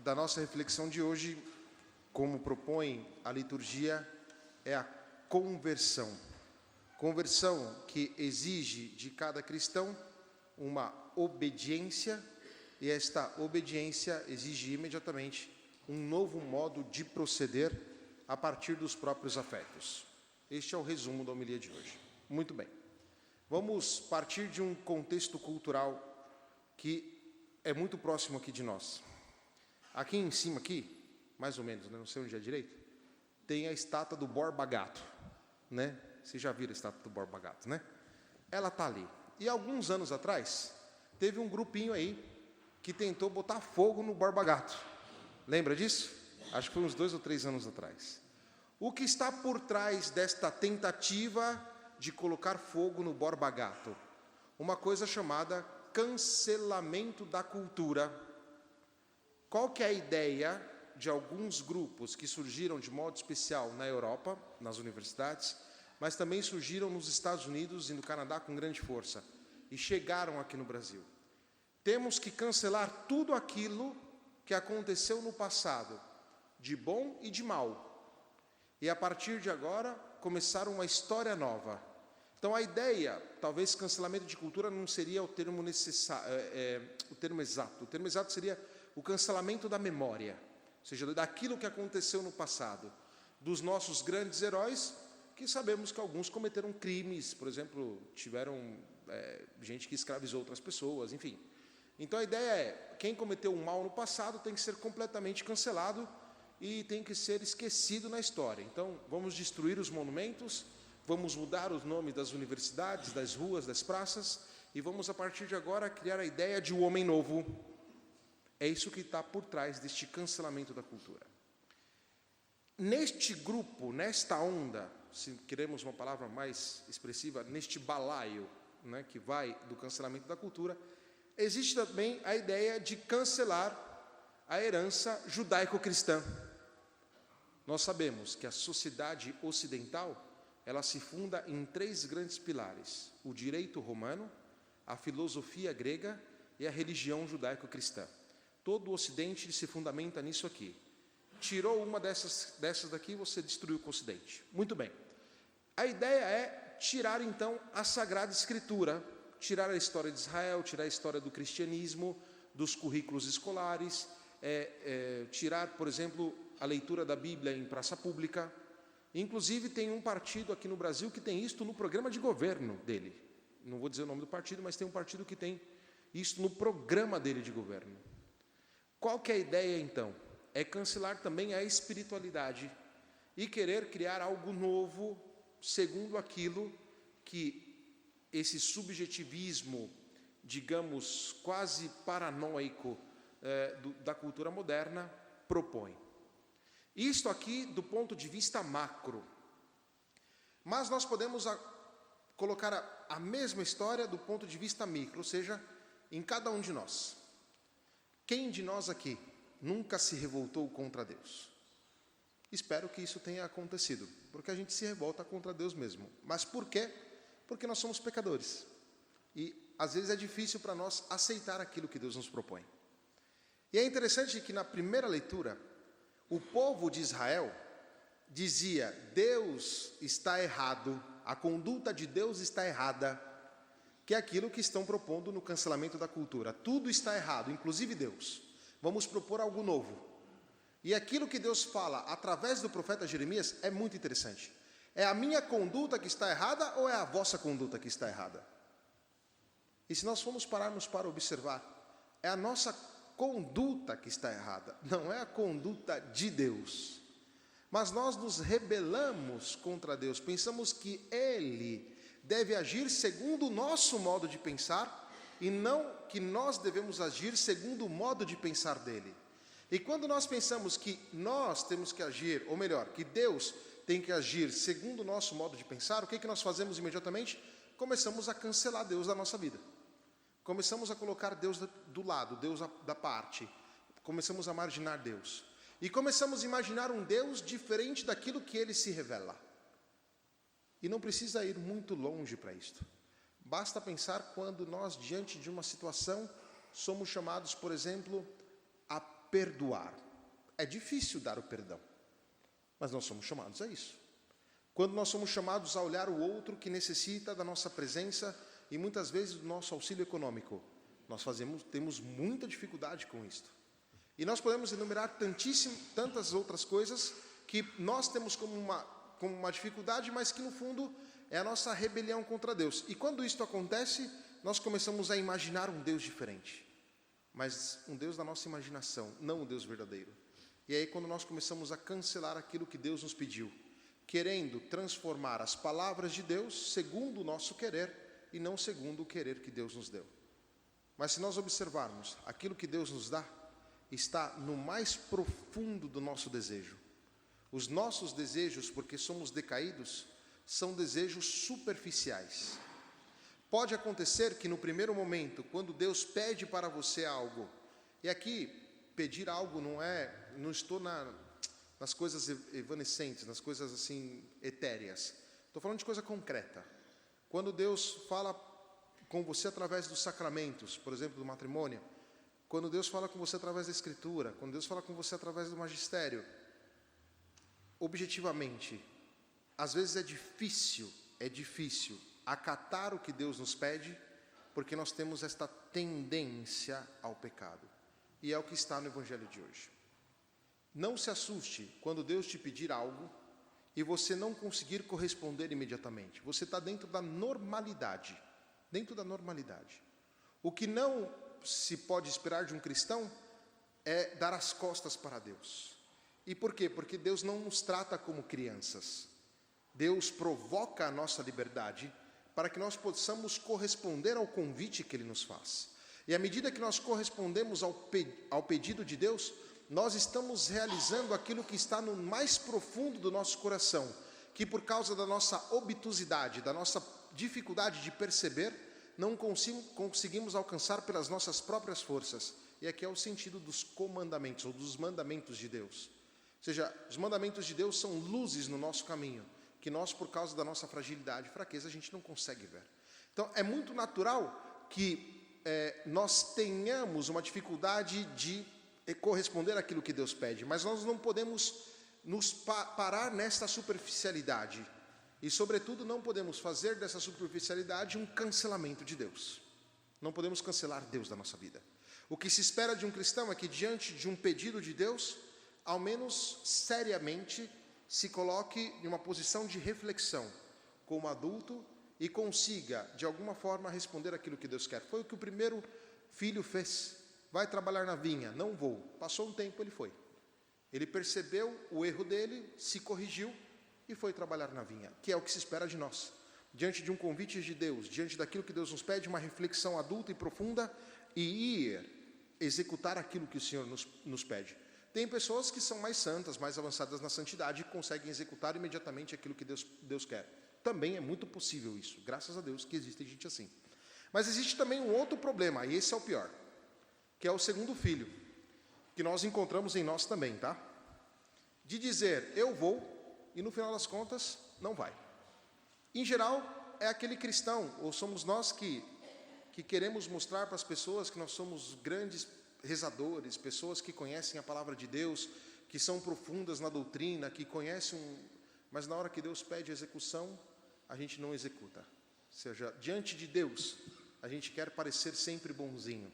da nossa reflexão de hoje, como propõe a liturgia, é a conversão. Conversão que exige de cada cristão uma obediência, e esta obediência exige imediatamente um novo modo de proceder a partir dos próprios afetos. Este é o resumo da homilia de hoje. Muito bem. Vamos partir de um contexto cultural que é muito próximo aqui de nós. Aqui em cima, aqui, mais ou menos, né? Não sei onde é direito, tem a estátua do Borba Gato, né? Vocês já viram a estátua do Borba Gato, né? Ela está ali. E alguns anos atrás, teve um grupinho aí que tentou botar fogo no Borba Gato. Lembra disso? Acho que foi uns 2 ou 3 anos atrás. O que está por trás desta tentativa de colocar fogo no Borba Gato? Uma coisa chamada cancelamento da cultura. Qual que é a ideia de alguns grupos que surgiram de modo especial na Europa, nas universidades, mas também surgiram nos Estados Unidos e no Canadá com grande força, e chegaram aqui no Brasil? Temos que cancelar tudo aquilo que aconteceu no passado, de bom e de mal, e a partir de agora começar uma história nova. Então a ideia, talvez cancelamento de cultura não seria o termo necessário, o termo exato. O termo exato seria o cancelamento da memória, ou seja, daquilo que aconteceu no passado, dos nossos grandes heróis, que sabemos que alguns cometeram crimes, por exemplo, tiveram gente que escravizou outras pessoas, enfim. Então a ideia é, quem cometeu um mal no passado tem que ser completamente cancelado e tem que ser esquecido na história. Então vamos destruir os monumentos, vamos mudar os nomes das universidades, das ruas, das praças, e vamos a partir de agora criar a ideia de um homem novo. É isso que está por trás deste cancelamento da cultura. Neste grupo, nesta onda, se queremos uma palavra mais expressiva, neste balaio, né, que vai do cancelamento da cultura, existe também a ideia de cancelar a herança judaico-cristã. Nós sabemos que a sociedade ocidental, ela se funda em 3 grandes pilares: o direito romano, a filosofia grega e a religião judaico-cristã. Todo o Ocidente se fundamenta nisso aqui. Tirou uma dessas daqui, você destruiu o Ocidente. Muito bem. A ideia é tirar, então, a Sagrada Escritura, tirar a história de Israel, tirar a história do cristianismo, dos currículos escolares, tirar, por exemplo, a leitura da Bíblia em praça pública. Inclusive, tem um partido aqui no Brasil que tem isto no programa de governo dele. Não vou dizer o nome do partido, mas tem um partido que tem isto no programa dele de governo. Qual que é a ideia, então? É cancelar também a espiritualidade e querer criar algo novo, segundo aquilo que esse subjetivismo, digamos, quase paranoico da cultura moderna propõe. Isto aqui do ponto de vista macro. Mas nós podemos colocar a mesma história do ponto de vista micro, ou seja, em cada um de nós. Quem de nós aqui nunca se revoltou contra Deus? Espero que isso tenha acontecido, porque a gente se revolta contra Deus mesmo. Mas por quê? Porque nós somos pecadores. E às vezes é difícil para nós aceitar aquilo que Deus nos propõe. E é interessante que na primeira leitura, o povo de Israel dizia: Deus está errado, a conduta de Deus está errada, que é aquilo que estão propondo no cancelamento da cultura. Tudo está errado, inclusive Deus. Vamos propor algo novo. E aquilo que Deus fala através do profeta Jeremias é muito interessante. É a minha conduta que está errada ou é a vossa conduta que está errada? E se nós formos pararmos para observar, é a nossa conduta que está errada, não é a conduta de Deus. Mas nós nos rebelamos contra Deus, pensamos que Ele deve agir segundo o nosso modo de pensar e não que nós devemos agir segundo o modo de pensar dele. E quando nós pensamos que nós temos que agir, ou melhor, que Deus tem que agir segundo o nosso modo de pensar, o que nós fazemos imediatamente? Começamos a cancelar Deus da nossa vida. Começamos a colocar Deus do lado, Deus da parte. Começamos a marginar Deus. E começamos a imaginar um Deus diferente daquilo que Ele se revela. E não precisa ir muito longe para isto. Basta pensar quando nós, diante de uma situação, somos chamados, por exemplo, a perdoar. É difícil dar o perdão, mas nós somos chamados a isso. Quando nós somos chamados a olhar o outro que necessita da nossa presença e muitas vezes do nosso auxílio econômico, nós temos muita dificuldade com isto. E nós podemos enumerar tantas outras coisas que nós temos como uma dificuldade, mas que no fundo é a nossa rebelião contra Deus. E quando isto acontece, nós começamos a imaginar um Deus diferente, mas um Deus da nossa imaginação, não um Deus verdadeiro. E aí quando nós começamos a cancelar aquilo que Deus nos pediu, querendo transformar as palavras de Deus segundo o nosso querer e não segundo o querer que Deus nos deu. Mas se nós observarmos, aquilo que Deus nos dá está no mais profundo do nosso desejo. Os nossos desejos, porque somos decaídos, são desejos superficiais. Pode acontecer que no primeiro momento, quando Deus pede para você algo, e aqui pedir algo não estou nas coisas evanescentes, nas coisas assim etéreas. Estou falando de coisa concreta. Quando Deus fala com você através dos sacramentos, por exemplo, do matrimônio, quando Deus fala com você através da Escritura, quando Deus fala com você através do magistério, objetivamente, às vezes é difícil acatar o que Deus nos pede, porque nós temos esta tendência ao pecado. E é o que está no Evangelho de hoje. Não se assuste quando Deus te pedir algo e você não conseguir corresponder imediatamente. Você está dentro da normalidade. Dentro da normalidade. O que não se pode esperar de um cristão é dar as costas para Deus. E por quê? Porque Deus não nos trata como crianças. Deus provoca a nossa liberdade para que nós possamos corresponder ao convite que Ele nos faz. E à medida que nós correspondemos ao pedido de Deus, nós estamos realizando aquilo que está no mais profundo do nosso coração, que por causa da nossa obtusidade, da nossa dificuldade de perceber, não conseguimos alcançar pelas nossas próprias forças. E aqui é o sentido dos comandamentos, ou dos mandamentos de Deus. Ou seja, os mandamentos de Deus são luzes no nosso caminho, que nós, por causa da nossa fragilidade e fraqueza, a gente não consegue ver. Então, é muito natural que nós tenhamos uma dificuldade de corresponder àquilo que Deus pede, mas nós não podemos nos parar nesta superficialidade. E, sobretudo, não podemos fazer dessa superficialidade um cancelamento de Deus. Não podemos cancelar Deus da nossa vida. O que se espera de um cristão é que, diante de um pedido de Deus, ao menos seriamente, se coloque em uma posição de reflexão, como adulto, e consiga, de alguma forma, responder aquilo que Deus quer. Foi o que o primeiro filho fez. Vai trabalhar na vinha? Não vou. Passou um tempo, ele foi. Ele percebeu o erro dele, se corrigiu e foi trabalhar na vinha, que é o que se espera de nós. Diante de um convite de Deus, diante daquilo que Deus nos pede, uma reflexão adulta e profunda e ir executar aquilo que o Senhor nos pede. Tem pessoas que são mais santas, mais avançadas na santidade e conseguem executar imediatamente aquilo que Deus quer. Também é muito possível isso, graças a Deus que existe gente assim. Mas existe também um outro problema, e esse é o pior, que é o segundo filho, que nós encontramos em nós também, tá? De dizer, eu vou, e no final das contas, não vai. Em geral, é aquele cristão, ou somos nós que queremos mostrar para as pessoas que nós somos grandes rezadores, pessoas que conhecem a palavra de Deus, que são profundas na doutrina, que conhecem, mas na hora que Deus pede a execução, a gente não executa. Ou seja, diante de Deus, a gente quer parecer sempre bonzinho.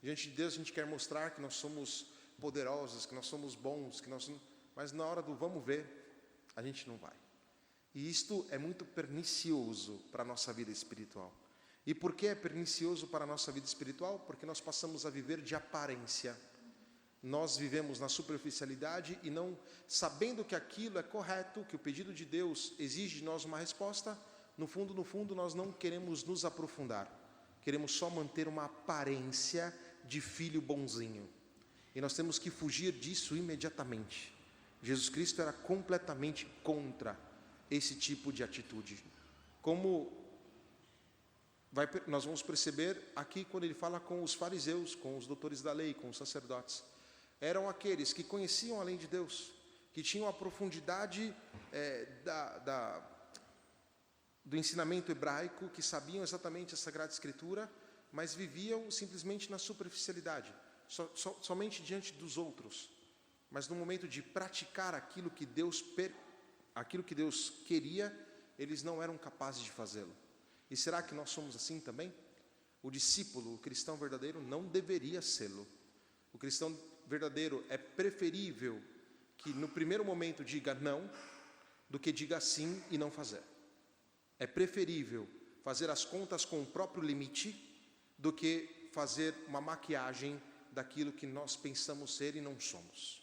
Diante de Deus, a gente quer mostrar que nós somos poderosos, que nós somos bons, mas na hora do vamos ver, a gente não vai. E isto é muito pernicioso para a nossa vida espiritual. E por que é pernicioso para a nossa vida espiritual? Porque nós passamos a viver de aparência. Nós vivemos na superficialidade e não sabendo que aquilo é correto, que o pedido de Deus exige de nós uma resposta, no fundo, nós não queremos nos aprofundar. Queremos só manter uma aparência de filho bonzinho. E nós temos que fugir disso imediatamente. Jesus Cristo era completamente contra esse tipo de atitude. Como nós vamos perceber aqui quando ele fala com os fariseus, com os doutores da lei, com os sacerdotes. Eram aqueles que conheciam a lei de Deus, que tinham a profundidade do ensinamento hebraico, que sabiam exatamente a Sagrada Escritura, mas viviam simplesmente na superficialidade. somente diante dos outros, mas no momento de praticar aquilo que Deus queria, eles não eram capazes de fazê-lo. E será que nós somos assim também? O discípulo, o cristão verdadeiro, não deveria sê-lo. O cristão verdadeiro é preferível que no primeiro momento diga não, do que diga sim e não fazer. É preferível fazer as contas com o próprio limite do que fazer uma maquiagem daquilo que nós pensamos ser e não somos.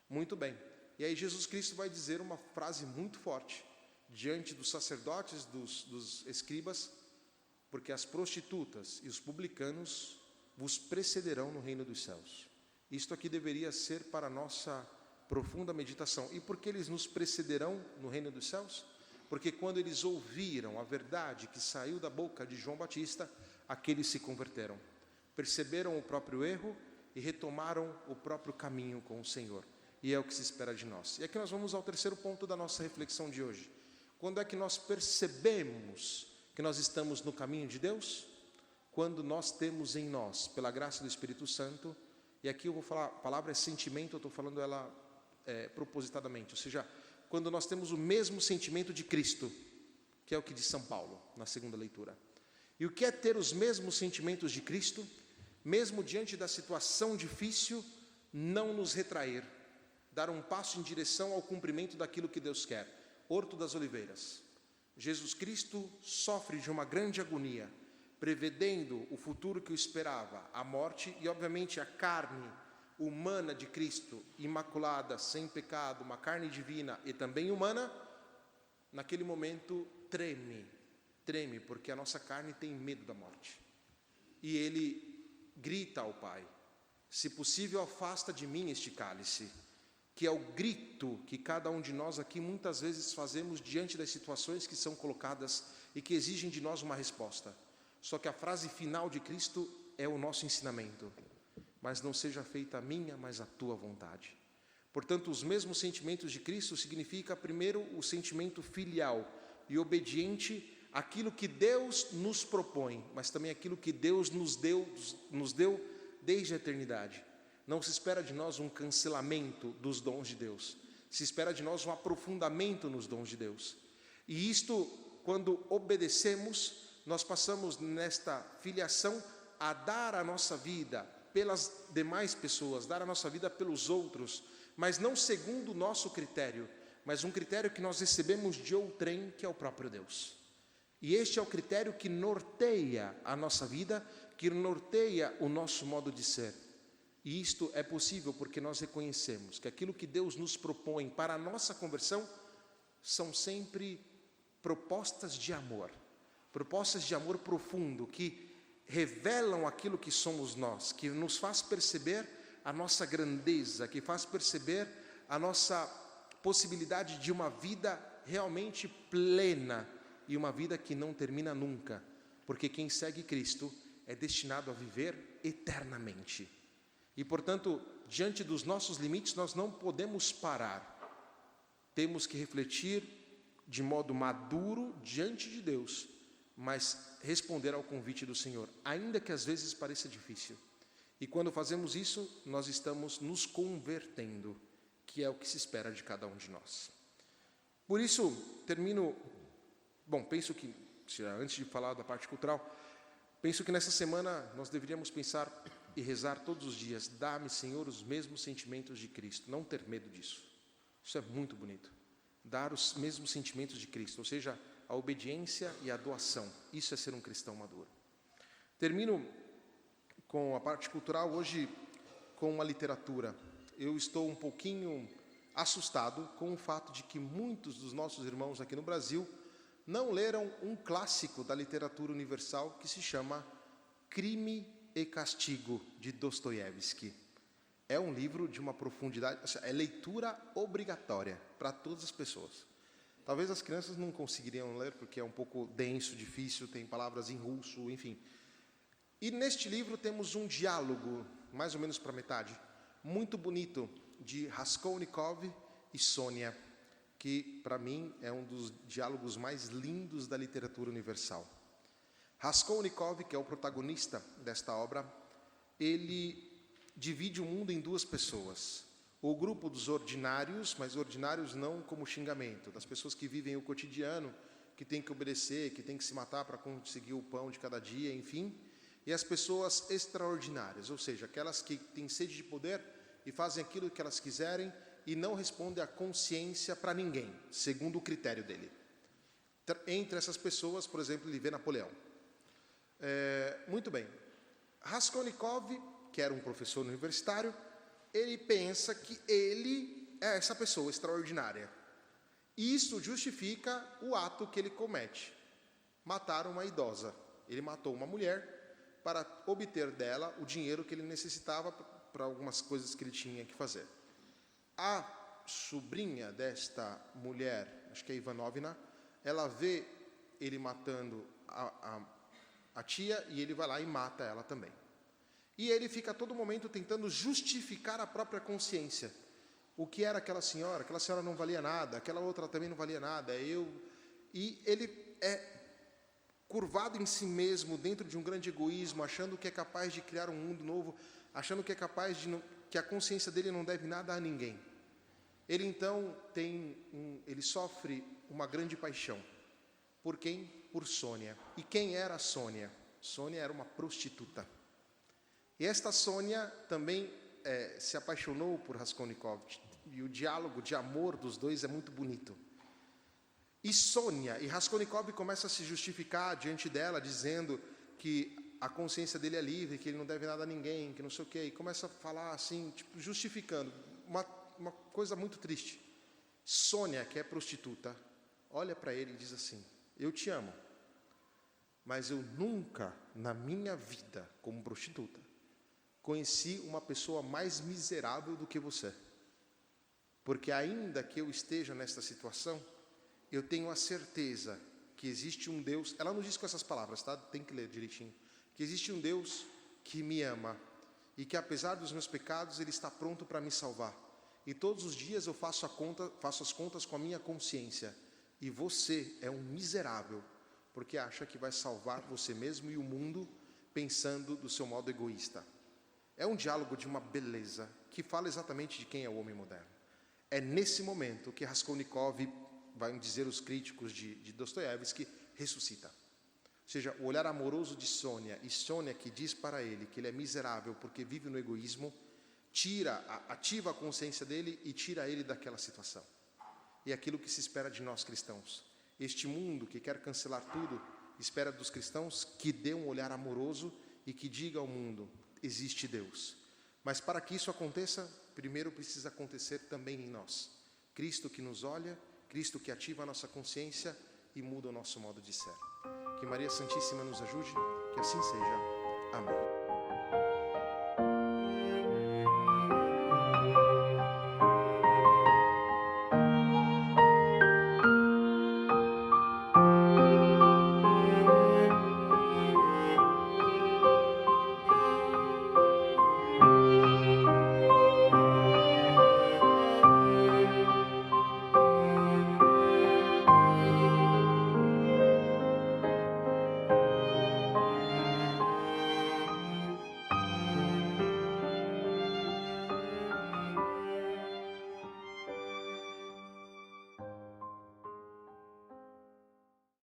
Muito bem. E aí Jesus Cristo vai dizer uma frase muito forte diante dos sacerdotes, dos escribas, porque as prostitutas e os publicanos vos precederão no reino dos céus. Isto aqui deveria ser para a nossa profunda meditação. E por que eles nos precederão no reino dos céus? Porque quando eles ouviram a verdade que saiu da boca de João Batista, aqueles se converteram, perceberam o próprio erro e retomaram o próprio caminho com o Senhor. E é o que se espera de nós. E aqui nós vamos ao terceiro ponto da nossa reflexão de hoje. Quando é que nós percebemos que nós estamos no caminho de Deus? Quando nós temos em nós, pela graça do Espírito Santo, e aqui eu vou falar, a palavra é sentimento, eu estou falando ela propositadamente, ou seja, quando nós temos o mesmo sentimento de Cristo, que é o que diz São Paulo, na segunda leitura. E o que é ter os mesmos sentimentos de Cristo? Mesmo diante da situação difícil, não nos retrair, dar um passo em direção ao cumprimento daquilo que Deus quer. Horto das Oliveiras. Jesus Cristo sofre de uma grande agonia, prevedendo o futuro que o esperava, a morte e, obviamente, a carne humana de Cristo, imaculada, sem pecado, uma carne divina e também humana, naquele momento treme, porque a nossa carne tem medo da morte. E ele grita ao Pai: se possível, afasta de mim este cálice, que é o grito que cada um de nós aqui muitas vezes fazemos diante das situações que são colocadas e que exigem de nós uma resposta. Só que a frase final de Cristo é o nosso ensinamento: mas não seja feita a minha, mas a tua vontade. Portanto, os mesmos sentimentos de Cristo significa, primeiro, o sentimento filial e obediente àquilo que Deus nos propõe, mas também aquilo que Deus nos deu desde a eternidade. Não se espera de nós um cancelamento dos dons de Deus, se espera de nós um aprofundamento nos dons de Deus. E isto, quando obedecemos, nós passamos nesta filiação a dar a nossa vida pelas demais pessoas, dar a nossa vida pelos outros, mas não segundo o nosso critério, mas um critério que nós recebemos de outrem, que é o próprio Deus. E este é o critério que norteia a nossa vida, que norteia o nosso modo de ser. E isto é possível porque nós reconhecemos que aquilo que Deus nos propõe para a nossa conversão são sempre propostas de amor profundo, que revelam aquilo que somos nós, que nos faz perceber a nossa grandeza, que faz perceber a nossa possibilidade de uma vida realmente plena e uma vida que não termina nunca, porque quem segue Cristo é destinado a viver eternamente. E, portanto, diante dos nossos limites, nós não podemos parar. Temos que refletir de modo maduro diante de Deus, mas responder ao convite do Senhor, ainda que às vezes pareça difícil. E quando fazemos isso, nós estamos nos convertendo, que é o que se espera de cada um de nós. Por isso, penso que, antes de falar da parte cultural, penso que nessa semana nós deveríamos pensar e rezar todos os dias: dá-me, Senhor, os mesmos sentimentos de Cristo. Não ter medo disso. Isso é muito bonito. Dar os mesmos sentimentos de Cristo, ou seja, a obediência e a doação. Isso é ser um cristão maduro. Termino com a parte cultural hoje com a literatura. Eu estou um pouquinho assustado com o fato de que muitos dos nossos irmãos aqui no Brasil não leram um clássico da literatura universal que se chama Crime e Castigo, de Dostoiévski. É um livro de uma profundidade, é leitura obrigatória para todas as pessoas. Talvez as crianças não conseguiriam ler, porque é um pouco denso, difícil, tem palavras em russo, enfim. E neste livro temos um diálogo, mais ou menos para metade, muito bonito, de Raskolnikov e Sônia, que para mim é um dos diálogos mais lindos da literatura universal. Raskolnikov, que é o protagonista desta obra, ele divide o mundo em duas pessoas. O grupo dos ordinários, mas ordinários não como xingamento, das pessoas que vivem o cotidiano, que tem que obedecer, que tem que se matar para conseguir o pão de cada dia, enfim. E as pessoas extraordinárias, ou seja, aquelas que têm sede de poder e fazem aquilo que elas quiserem e não respondem à consciência para ninguém, segundo o critério dele. Entre essas pessoas, por exemplo, ele vê Napoleão. Muito bem. Raskolnikov, que era um professor universitário, ele pensa que ele é essa pessoa extraordinária. Isso justifica o ato que ele comete. Matar uma idosa. Ele matou uma mulher para obter dela o dinheiro que ele necessitava para algumas coisas que ele tinha que fazer. A sobrinha desta mulher, acho que é Ivanovna, ela vê ele matando a tia e ele vai lá e mata ela também. E ele fica a todo momento tentando justificar a própria consciência. O que era aquela senhora não valia nada, aquela outra também não valia nada, E ele é curvado em si mesmo, dentro de um grande egoísmo, achando que é capaz de criar um mundo novo, achando que é capaz que a consciência dele não deve nada a ninguém. Ele então ele sofre uma grande paixão. Por quem? Por Sônia. E quem era Sônia? Sônia era uma prostituta. E esta Sônia também se apaixonou por Raskolnikov. E o diálogo de amor dos dois é muito bonito. E Sônia e Raskolnikov começam a se justificar diante dela, dizendo que a consciência dele é livre, que ele não deve nada a ninguém, que não sei o quê. E começa a falar assim, tipo, justificando. Uma coisa muito triste. Sônia, que é prostituta, olha para ele e diz assim: eu te amo, mas eu nunca, na minha vida, como prostituta, conheci uma pessoa mais miserável do que você. Porque ainda que eu esteja nesta situação, eu tenho a certeza que existe um Deus, ela não diz com essas palavras, tá? Tem que ler direitinho. Que existe um Deus que me ama e que apesar dos meus pecados, Ele está pronto para me salvar. E todos os dias eu faço as contas com a minha consciência. E você é um miserável, porque acha que vai salvar você mesmo e o mundo pensando do seu modo egoísta. É um diálogo de uma beleza que fala exatamente de quem é o homem moderno. É nesse momento que Raskolnikov, vai dizer os críticos de Dostoiévski, ressuscita. Ou seja, o olhar amoroso de Sônia, e Sônia que diz para ele que ele é miserável porque vive no egoísmo, ativa a consciência dele e tira ele daquela situação. E é aquilo que se espera de nós cristãos. Este mundo que quer cancelar tudo, espera dos cristãos que dê um olhar amoroso e que diga ao mundo: existe Deus. Mas para que isso aconteça, primeiro precisa acontecer também em nós. Cristo que nos olha, Cristo que ativa a nossa consciência e muda o nosso modo de ser. Que Maria Santíssima nos ajude, que assim seja. Amém.